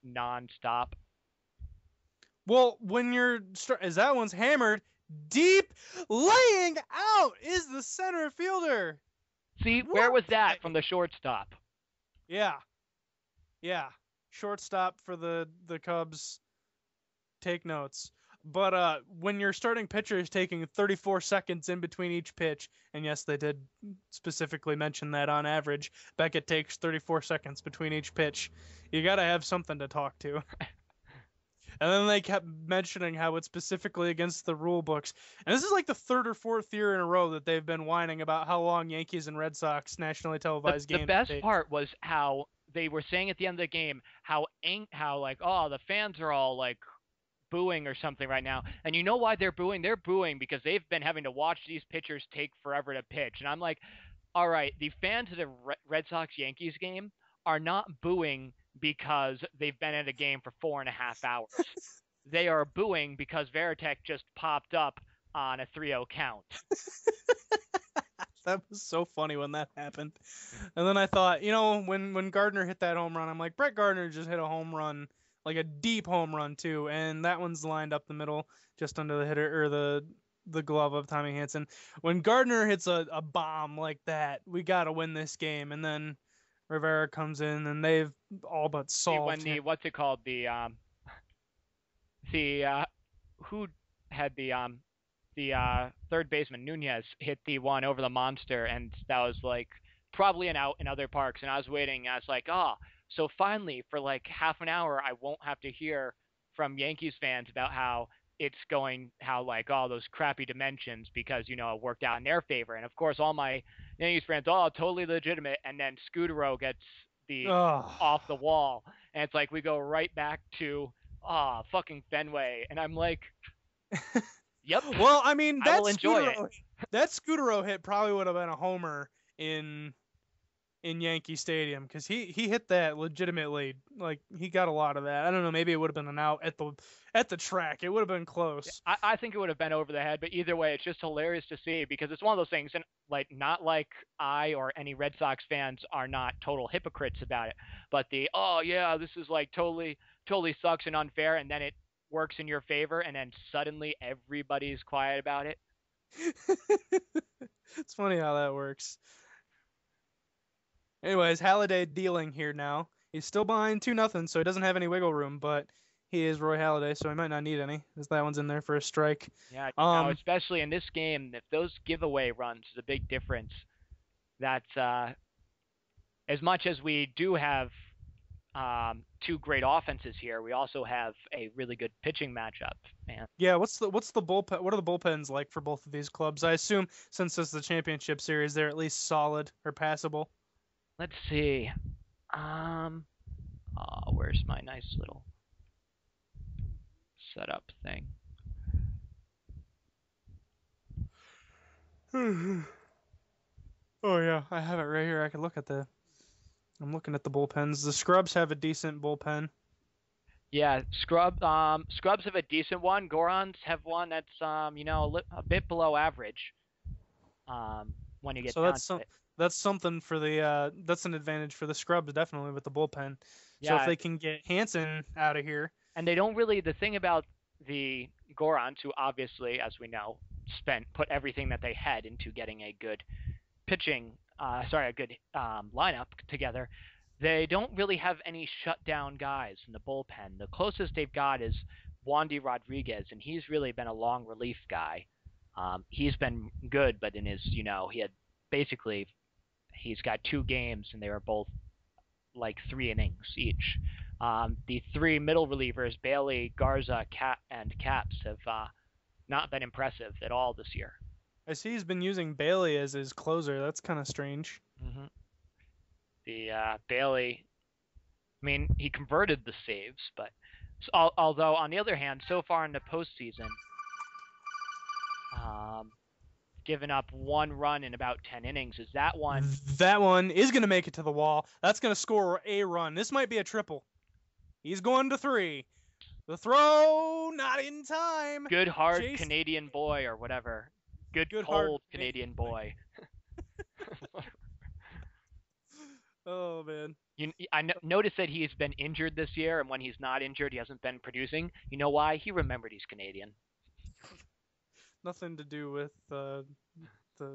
nonstop. Well, when as that one's hammered deep, laying out is the center fielder. See, where What? was that from the shortstop? Yeah, yeah. Shortstop for the Cubs. Take notes. But when your starting pitcher is taking 34 seconds in between each pitch, and yes, they did specifically mention that on average, Beckett takes 34 seconds between each pitch. You got to have something to talk to. And then they kept mentioning how it's specifically against the rule books. And this is like the third or fourth year in a row that they've been whining about how long Yankees and Red Sox nationally televised The games best take. part was how they were saying at the end of the game how like, oh, the fans are all like booing or something right now. And you know why they're booing? They're booing because they've been having to watch these pitchers take forever to pitch. And I'm like, all right, the fans of the Red Sox Yankees game are not booing because they've been at a game for 4.5 hours. They are booing because Veritek just popped up on a 3-0 count. That was so funny when that happened. And then I thought, when Gardner hit that home run, I'm like, Brett Gardner just hit a home run, like a deep home run too, and that one's lined up the middle, just under the hitter or the glove of Tommy Hanson. When Gardner hits a bomb like that, we gotta win this game. And then Rivera comes in, and they've all but solved him. What's it called? Who had the third baseman Nunez hit the one over the monster, and that was like probably an out in other parks. And I was waiting. I was like, oh, so finally for like half an hour, I won't have to hear from Yankees fans about how like all those crappy dimensions because it worked out in their favor. And of course, all my Yankees fans, oh, totally legitimate. And then Scudero gets the off the wall, and it's like we go right back to fucking Fenway, and I'm like, yep. Well, I mean, I will enjoy it. That Scudero hit probably would have been a homer in Yankee Stadium because he hit that legitimately. Like he got a lot of that. I don't know. Maybe it would have been an out at the track. It would have been close. I think it would have been over the head, but either way, it's just hilarious to see because it's one of those things, and like not like I or any Red Sox fans are not total hypocrites about it, but this is like totally sucks and unfair, and then it works in your favor, and then suddenly everybody's quiet about it. It's funny how that works. Anyways, Halliday dealing here now. He's still behind 2-0, so he doesn't have any wiggle room, but he is Roy Halladay, so he might not need any, as that one's in there for a strike. Yeah, especially in this game, if those giveaway runs is a big difference. That's as much as we do have two great offenses here, we also have a really good pitching matchup. Man. Yeah, what's the bullpen? What are the bullpens like for both of these clubs? I assume since this is the championship series, they're at least solid or passable. Let's see. Where's my nice little setup thing? Oh yeah, I have it right here. I can look at I'm looking at the bullpens. The Scrubs have a decent bullpen. Yeah, Scrubs have a decent one. Gorons have one that's a bit below average. When you get down to it. That's something for that's an advantage for the Scrubs definitely with the bullpen. Yeah, so if they can get Hanson out of here, and they don't really. The thing about the Gorons, who obviously, as we know, put everything that they had into getting a good pitching, a good lineup together. They don't really have any shutdown guys in the bullpen. The closest they've got is Wandy Rodriguez, and he's really been a long relief guy. He's been good, but in his, he's got 2 games, and they were both like 3 innings each. The 3 middle relievers, Bailey, Garza, and Caps, have not been impressive at all this year. I see he's been using Bailey as his closer. That's kind of strange. Mm-hmm. The Bailey, I mean, he converted the saves, but although on the other hand, so far in the postseason, given up 1 run in about 10 innings. Is that one? That one is going to make it to the wall. That's going to score a run. This might be a triple. He's going to 3. The throw, not in time. Good hard Canadian boy or whatever. Good cold Canadian boy. Oh, man. Noticed that he's been injured this year, and when he's not injured, he hasn't been producing. You know why? He remembered he's Canadian. Nothing to do with the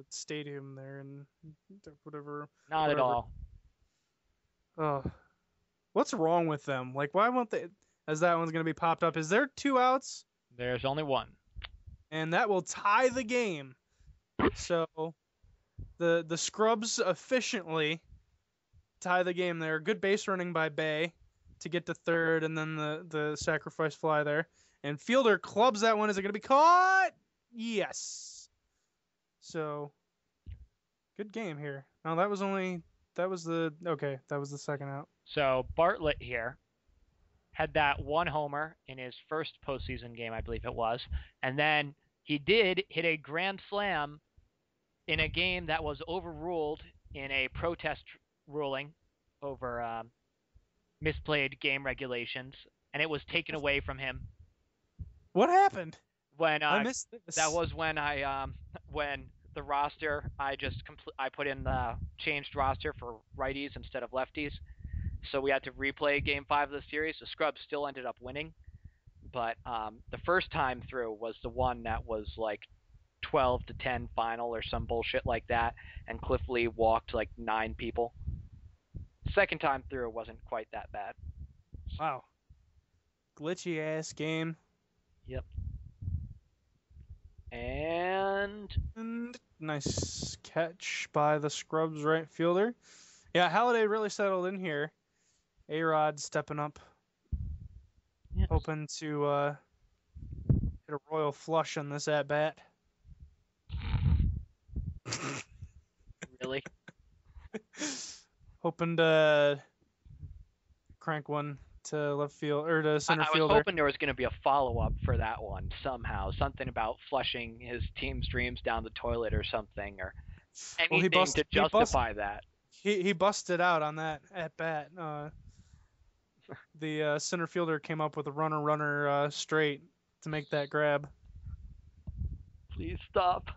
stadium there and whatever. Not at Whatever. all. Oh, what's wrong with them? Like, why won't they? As that one's gonna be popped up. Is there 2 outs? There's only one. And that will tie the game. So the Scrubs efficiently tie the game there. Good base running by Bay to get to third, and then the sacrifice fly there. And fielder clubs that one. Is it going to be caught? Yes. So good game here. No, that was the second out. So Bartlett here had that one homer in his first postseason game, I believe it was, and then he did hit a grand slam in a game that was overruled in a protest ruling over misplayed game regulations, and it was taken away from him. What happened? When I missed this. That was when when the roster I put in the changed roster for righties instead of lefties, so we had to replay Game 5 of the series. The Scrubs still ended up winning, but the first time through was the one that was like 12-10 final or some bullshit like that, and Cliff Lee walked like 9 people. Second time through wasn't quite that bad. Wow. Glitchy ass game. Yep. And nice catch by the Scrubs right fielder. Yeah, Halliday really settled in here. A-Rod stepping up. Yes. Hoping to hit a royal flush on this at-bat. Really? Hoping to crank one to left field or to center fielder. I was hoping there was going to be a follow-up for that one somehow. Something about flushing his team's dreams down the toilet or something, or anything to justify that. He busted out on that at-bat. The center fielder came up with a runner straight to make that grab. Please stop.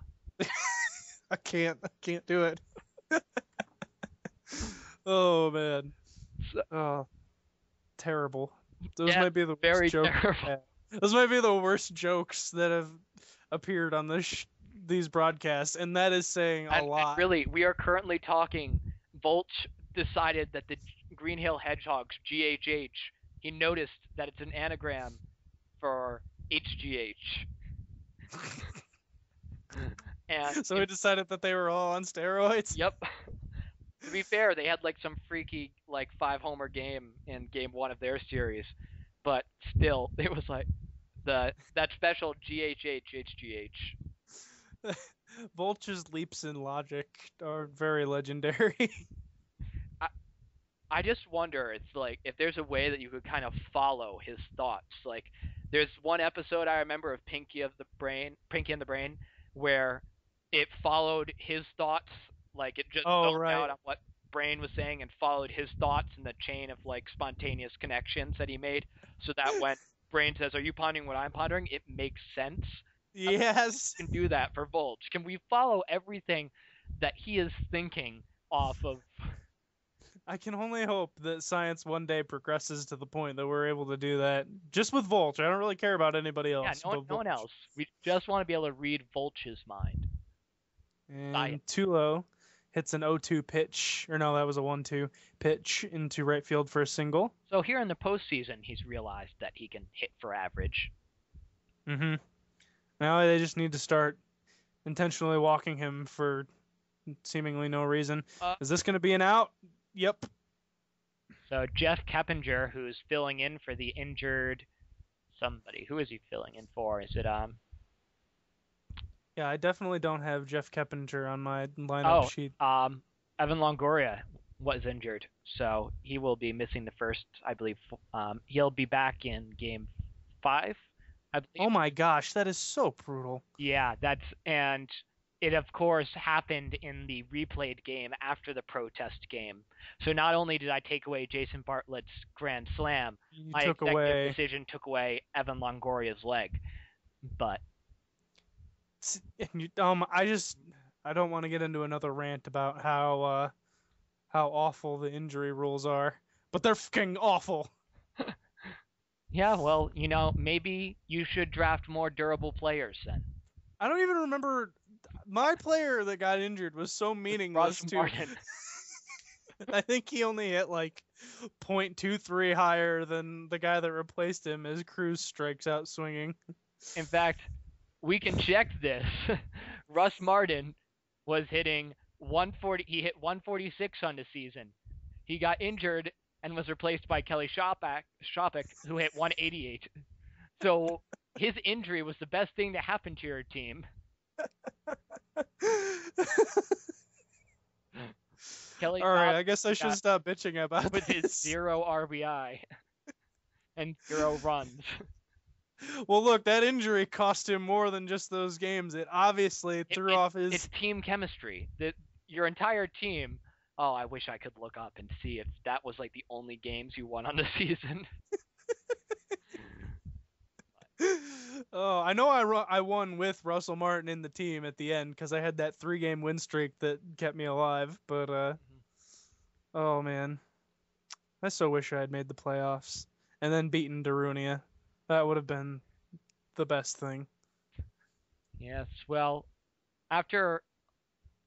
I can't do it. Oh man. Oh, terrible. Those might be the worst jokes. Those might be the worst jokes that have appeared on these broadcasts, and that is saying a lot. And really, we are currently talking. Volch decided that the Green Hill Hedgehogs, GHH, he noticed that it's an anagram for HGH. And so he decided that they were all on steroids? Yep. To be fair, they had like some freaky 5-homer game in Game 1 of their series, but still, it was like that special GHH HGH. Volch's leaps in logic are very legendary. I just wonder, it's like if there's a way that you could kind of follow his thoughts. Like there's one episode I remember of Pinky and the Brain, where it followed his thoughts. Like it just zoned out on what Brain was saying and followed his thoughts in the chain of spontaneous connections that he made. So that when Brain says, "Are you pondering what I'm pondering?" it makes sense. Yes. We can do that for Volch. Can we follow everything that he is thinking off of? I can only hope that science one day progresses to the point that we're able to do that. Just with Volch. I don't really care about anybody else. Yeah, no one else. We just want to be able to read Volch's mind. And Tulo hits an 0-2 pitch. Or no, that was a 1-2 pitch into right field for a single. So here in the postseason, he's realized that he can hit for average. Mm-hmm. Now they just need to start intentionally walking him for seemingly no reason. Is this going to be an out? Yep. So Jeff Keppinger, who's filling in for the injured somebody. Who is he filling in for? Is it Yeah, I definitely don't have Jeff Keppinger on my lineup sheet. Evan Longoria was injured, so he will be missing the first, I believe. He'll be back in Game 5, I believe. Oh my gosh, that is so brutal. Yeah, and it of course happened in the replayed game after the protest game. So not only did I take away Jason Bartlett's grand slam, my executive decision took away Evan Longoria's leg. But I don't want to get into another rant about how how awful the injury rules are, but they're fucking awful. Yeah, well, maybe you should draft more durable players then. I don't even remember my player that got injured was so Russ meaningless too. Martin. I think he only hit like 0.23 higher than the guy that replaced him as Cruz strikes out swinging. In fact, we can check this. Russ Martin was hitting 140. He hit 146 on the season. He got injured and was replaced by Kelly Shopik, who hit 188. So his injury was the best thing to happen to your team. Kelly All right, Shop I guess I should stop bitching about with his this. 0 RBI and 0 runs. Well, look, that injury cost him more than just those games. It obviously threw off his. It's team chemistry. Your entire team. Oh, I wish I could look up and see if that was like the only games you won on the season. Oh, I know I won with Russell Martin in the team at the end because I had that 3-game win streak that kept me alive. But oh man, I so wish I had made the playoffs and then beaten Darunia. That would have been the best thing. Yes, well, after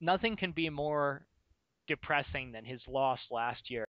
nothing can be more depressing than his loss last year.